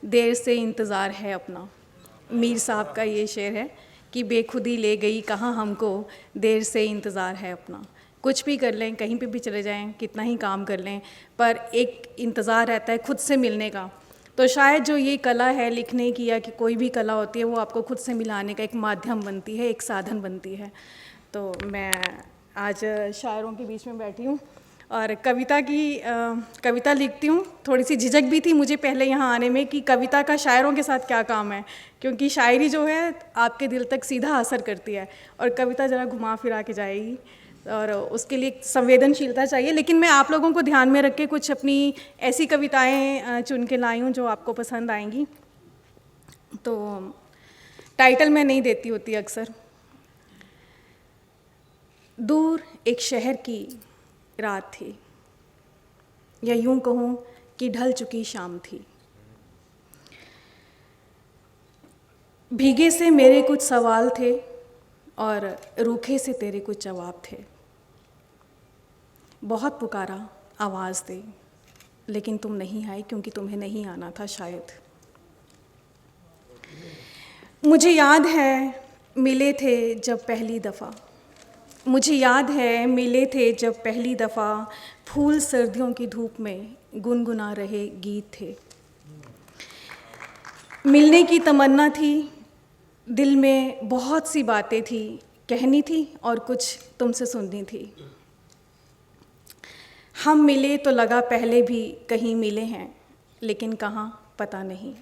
देर से इंतज़ार है अपना। मीर साहब का ये शेर है कि बेखुदी ले गई कहाँ हमको, देर से इंतज़ार है अपना। कुछ भी कर लें, कहीं पे भी चले जाएं, कितना ही काम कर लें, पर एक इंतज़ार रहता है खुद से मिलने का। तो शायद जो ये कला है लिखने की, या कि कोई भी कला होती है, वो आपको खुद से मिलाने का एक माध्यम बनती है, एक साधन बनती है। तो मैं आज शायरों के बीच में बैठी हूँ और कविता लिखती हूँ। थोड़ी सी झिझक भी थी मुझे पहले यहाँ आने में कि कविता का शायरों के साथ क्या काम है, क्योंकि शायरी जो है आपके दिल तक सीधा असर करती है और कविता ज़रा घुमा फिरा के जाएगी, और उसके लिए संवेदनशीलता चाहिए। लेकिन मैं आप लोगों को ध्यान में रख के कुछ अपनी ऐसी कविताएं चुन के लाई हूँ जो आपको पसंद आएंगी। तो टाइटल मैं नहीं देती होती अक्सर। दूर एक शहर की रात थी, या यूं कहूँ कि ढल चुकी शाम थी। भीगे से मेरे कुछ सवाल थे और रूखे से तेरे कुछ जवाब थे। बहुत पुकारा आवाज़ दे, लेकिन तुम नहीं आए, क्योंकि तुम्हें नहीं आना था शायद। मुझे याद है मिले थे जब पहली दफ़ा, मुझे याद है मिले थे जब पहली दफ़ा, फूल सर्दियों की धूप में गुनगुना रहे गीत थे। मिलने की तमन्ना थी, दिल में बहुत सी बातें थी, कहनी थी और कुछ तुमसे सुननी थी। हम मिले तो लगा पहले भी कहीं मिले हैं, लेकिन कहाँ पता नहीं।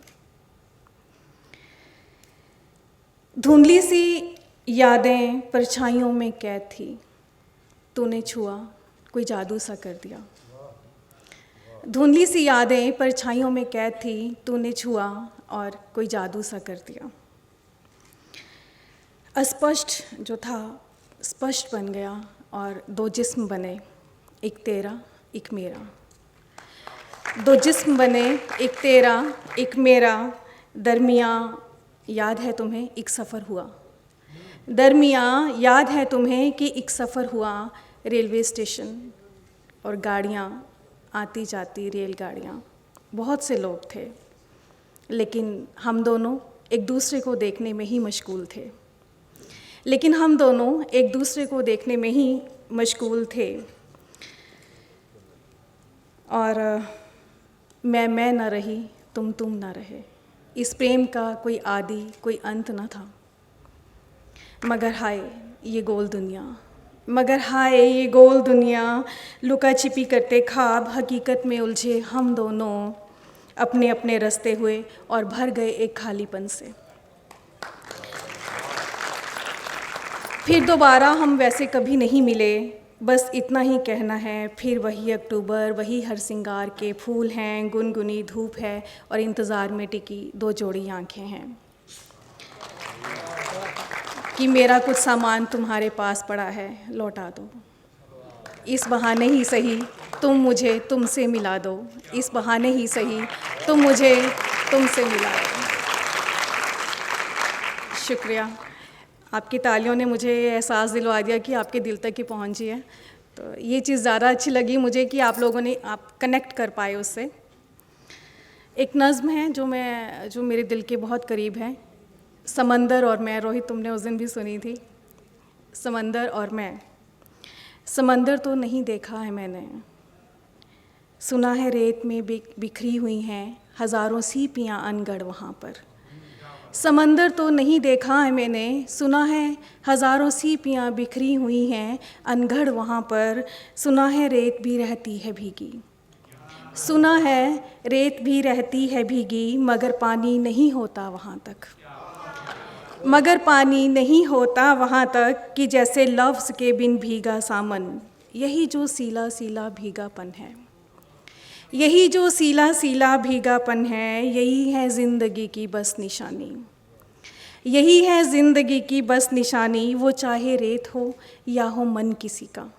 धुंधली सी यादें परछाइयों में कैद थी, तूने छुआ कोई जादू सा कर दिया। धुंधली सी यादें परछाइयों में कैद थी, तूने छुआ और कोई जादू सा कर दिया। अस्पष्ट जो था स्पष्ट बन गया और दो जिस्म बने, एक तेरा एक मेरा। दो जिस्म बने, एक तेरा एक मेरा। दरमियाँ याद है तुम्हें एक सफ़र हुआ, दरमियाँ याद है तुम्हें कि एक सफ़र हुआ। रेलवे स्टेशन और गाड़ियाँ आती जाती, रेलगाड़ियाँ, बहुत से लोग थे, लेकिन हम दोनों एक दूसरे को देखने में ही मशगूल थे। लेकिन हम दोनों एक दूसरे को देखने में ही मशगूल थे। और मैं न रही, तुम न रहे। इस प्रेम का कोई आदि कोई अंत न था। मगर हाय ये गोल दुनिया, मगर हाय ये गोल दुनिया, लुका छिपी करते ख्वाब हकीकत में उलझे हम दोनों, अपने अपने रास्ते हुए और भर गए एक खालीपन से। फिर दोबारा हम वैसे कभी नहीं मिले, बस इतना ही कहना है। फिर वही अक्टूबर, वही हर सिंगार के फूल हैं, गुनगुनी धूप है और इंतज़ार में टिकी दो जोड़ी आँखें हैं कि मेरा कुछ सामान तुम्हारे पास पड़ा है, लौटा दो। इस बहाने ही सही तुम मुझे तुमसे मिला दो, इस बहाने ही सही तुम मुझे तुमसे मिला दो। शुक्रिया। आपकी तालियों ने मुझे एहसास दिलवा दिया कि आपके दिल तक ही पहुंची है। तो ये चीज़ ज़्यादा अच्छी लगी मुझे कि आप लोगों ने कनेक्ट कर पाए उससे। एक नज़्म है जो मेरे दिल के बहुत करीब है, समंदर और मैं। रोहित, तुमने उस दिन भी सुनी थी। समंदर और मैं। समंदर तो नहीं देखा है मैंने, सुना है रेत में बिखरी हुई हैं हज़ारों सीपियाँ अनगढ़ वहाँ पर। समंदर तो नहीं देखा है मैंने, सुना है हज़ारों सीपियाँ बिखरी हुई हैं अनगढ़ वहाँ पर। सुना है रेत भी रहती है भीगी, सुना है रेत भी रहती है भीगी, मगर पानी नहीं होता वहाँ तक, मगर पानी नहीं होता वहाँ तक कि जैसे लफ्ज़ के बिन भीगा सामन। यही जो सीला सीला भीगापन है, यही जो सीला सीला भीगापन है, यही है ज़िंदगी की बस निशानी, यही है ज़िंदगी की बस निशानी। वो चाहे रेत हो या हो मन किसी का,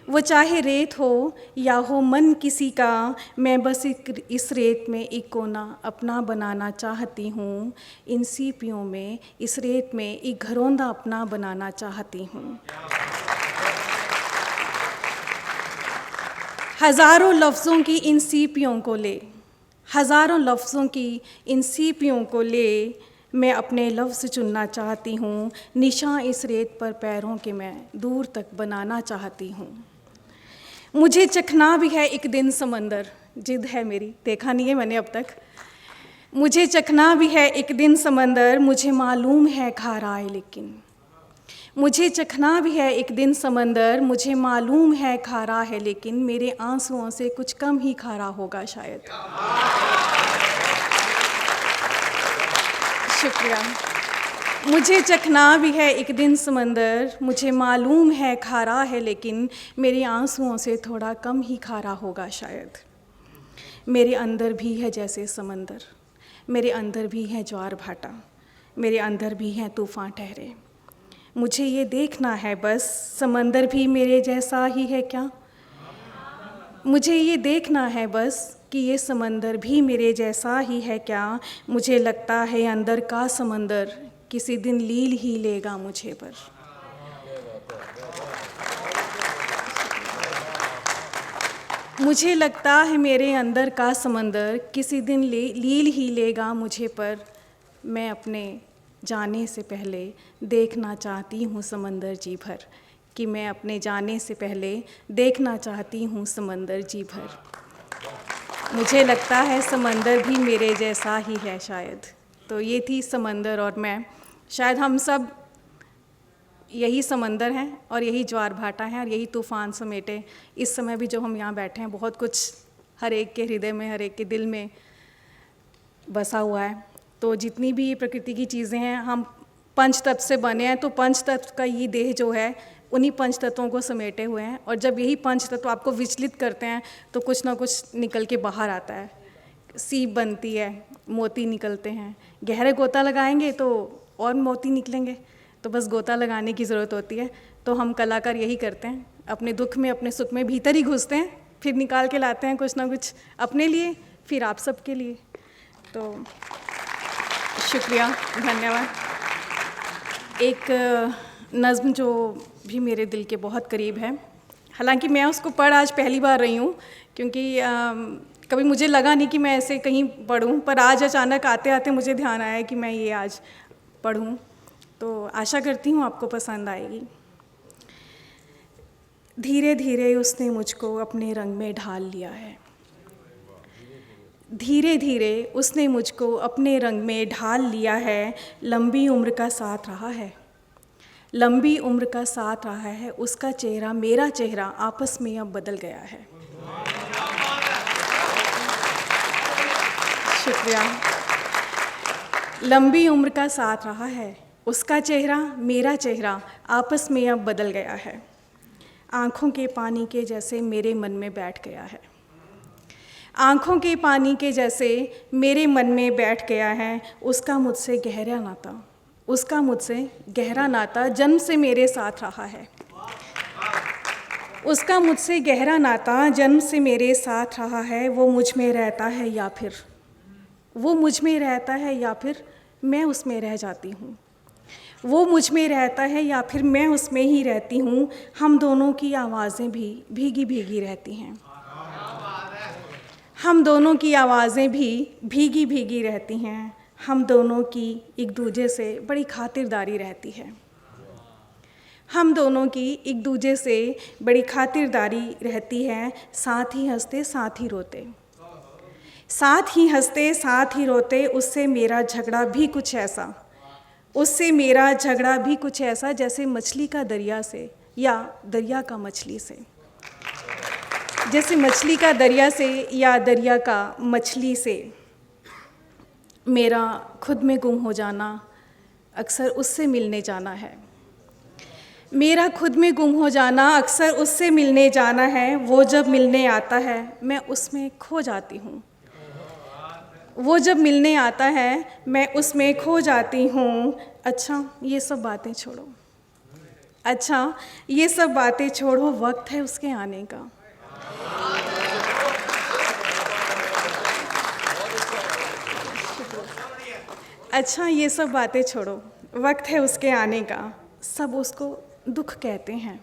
वो चाहे रेत हो या हो मन किसी का, मैं बस इस रेत में एक कोना अपना बनाना चाहती हूँ। इन सीपियों में, इस रेत में एक घरौंदा अपना बनाना चाहती हूँ। हज़ारों लफ्ज़ों की इन सीपियों को ले, हज़ारों लफ्ज़ों की इन सीपियों को ले मैं अपने लफ्ज़ चुनना चाहती हूँ, निशान इस रेत पर पैरों के मैं दूर तक बनाना चाहती हूँ। मुझे चखना भी है एक दिन समंदर, जिद है मेरी, देखा नहीं है मैंने अब तक। मुझे चखना भी है एक दिन समंदर, मुझे मालूम है खारा है लेकिन। मुझे चखना भी है एक दिन समंदर, मुझे मालूम है खारा है लेकिन, मेरे आंसुओं से कुछ कम ही खारा होगा शायद। शुक्रिया। मुझे चखना भी है एक दिन समंदर, मुझे मालूम है खारा है लेकिन, मेरे आंसुओं से थोड़ा कम ही खारा होगा शायद। मेरे अंदर भी है जैसे समंदर, मेरे अंदर भी है ज्वार भाटा, मेरे अंदर भी हैं तूफ़ान ठहरे। मुझे ये देखना है बस, समंदर भी मेरे जैसा ही है क्या? मुझे ये देखना है बस कि ये समंदर भी मेरे जैसा ही है क्या? मुझे लगता है अंदर का समंदर किसी दिन लील ही लेगा मुझे पर। मुझे लगता है मेरे अंदर का समंदर किसी दिन लील ही लेगा मुझे पर। मैं अपने जाने से पहले देखना चाहती हूँ समंदर जी भर, कि मैं अपने जाने से पहले देखना चाहती हूँ समंदर जी भर। मुझे लगता है समंदर भी मेरे जैसा ही है शायद। तो ये थी समंदर और मैं। शायद हम सब यही समंदर हैं और यही ज्वार भाटा हैं और यही तूफ़ान समेटे इस समय भी जो हम यहाँ बैठे हैं, बहुत कुछ हर एक के हृदय में, हर एक के दिल में बसा हुआ है। तो जितनी भी प्रकृति की चीज़ें हैं, हम पंच तत्व से बने हैं, तो पंच तत्व का ये देह जो है उन्हीं पंच तत्वों को समेटे हुए हैं। और जब यही पंच तत्व आपको विचलित करते हैं तो कुछ ना कुछ निकल के बाहर आता है। सीप बनती है, मोती निकलते हैं, गहरे गोता लगाएंगे तो और मोती निकलेंगे। तो बस गोता लगाने की ज़रूरत होती है। तो हम कलाकार यही करते हैं, अपने दुख में, अपने सुख में भीतर ही घुसते हैं, फिर निकाल के लाते हैं कुछ ना कुछ अपने लिए, फिर आप सबके लिए। तो शुक्रिया, धन्यवाद। एक नज़्म जो भी मेरे दिल के बहुत करीब है, हालांकि मैं उसको पढ़ आज पहली बार रही हूँ, क्योंकि कभी मुझे लगा नहीं कि मैं ऐसे कहीं पढ़ूँ, पर आज अचानक आते आते मुझे ध्यान आया कि मैं ये आज पढ़ूँ। तो आशा करती हूँ आपको पसंद आएगी। धीरे धीरे उसने मुझको अपने रंग में ढाल लिया है, धीरे धीरे उसने मुझको अपने रंग में ढाल लिया है। लंबी उम्र का साथ रहा है, लंबी उम्र का साथ रहा है। उसका चेहरा मेरा चेहरा आपस में अब बदल गया है। शुक्रिया। लंबी उम्र का साथ रहा है, उसका चेहरा मेरा चेहरा आपस में अब बदल गया है। आँखों के पानी के जैसे मेरे मन में बैठ गया है, आँखों के पानी के जैसे मेरे मन में बैठ गया है। उसका मुझसे गहरा नाता, उसका मुझसे गहरा नाता जन्म से मेरे साथ रहा है। उसका मुझसे गहरा नाता जन्म से मेरे साथ रहा है। वो मुझ में रहता है या फिर वो मुझ में रहता है या फिर मैं उसमें रह जाती हूँ। वो मुझ में रहता है या फिर मैं उसमें ही रहती हूँ। हम दोनों की आवाज़ें भी भीगी भीगी रहती हैं, हम दोनों की आवाज़ें भी भीगी भीगी रहती हैं। हम दोनों की एक दूजे से बड़ी खातिरदारी रहती है, हम दोनों की एक दूजे से बड़ी खातिरदारी रहती है। साथ ही हंसते साथ ही रोते, साथ ही हंसते साथ ही रोते। उससे मेरा झगड़ा भी कुछ ऐसा, उससे मेरा झगड़ा भी कुछ ऐसा जैसे मछली का दरिया से या दरिया का मछली से, जैसे मछली का दरिया से या दरिया का मछली से। मेरा खुद में गुम हो जाना अक्सर उससे मिलने जाना है, मेरा खुद में गुम हो जाना अक्सर उससे मिलने जाना है। वो जब मिलने आता है मैं उसमें खो जाती हूँ, वो जब मिलने आता है मैं उसमें खो जाती हूँ। अच्छा ये सब बातें छोड़ो, अच्छा ये सब बातें छोड़ो, वक्त है उसके आने का। अच्छा ये सब बातें छोड़ो, वक्त है उसके आने का। सब उसको दुख कहते हैं,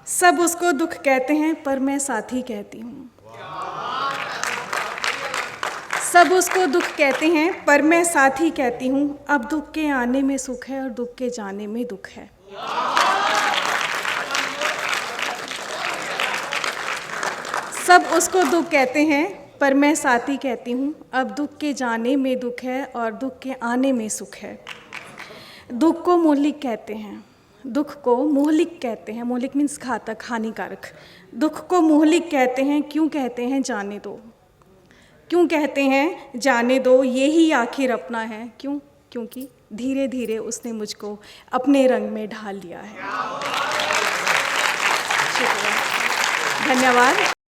सब उसको दुख कहते हैं, पर मैं साथी कहती हूँ। सब उसको दुख कहते हैं पर मैं साथी कहती हूँ, अब दुख के आने में सुख है और दुख के जाने में दुख है। सब उसको दुख कहते हैं पर मैं साथी कहती हूँ, अब दुख के जाने में दुख है और दुख के आने में सुख है। दुख को मोहलिक कहते हैं, दुख को मोहलिक कहते हैं। मोहलिक मीन्स घातक, हानिकारक। दुख को मोहलिक कहते हैं। क्यों कहते हैं? जाने दो। क्यों कहते हैं? जाने दो, ये ही आखिर अपना है। क्यों? क्योंकि धीरे धीरे उसने मुझको अपने रंग में ढाल लिया है। शुक्रिया, धन्यवाद।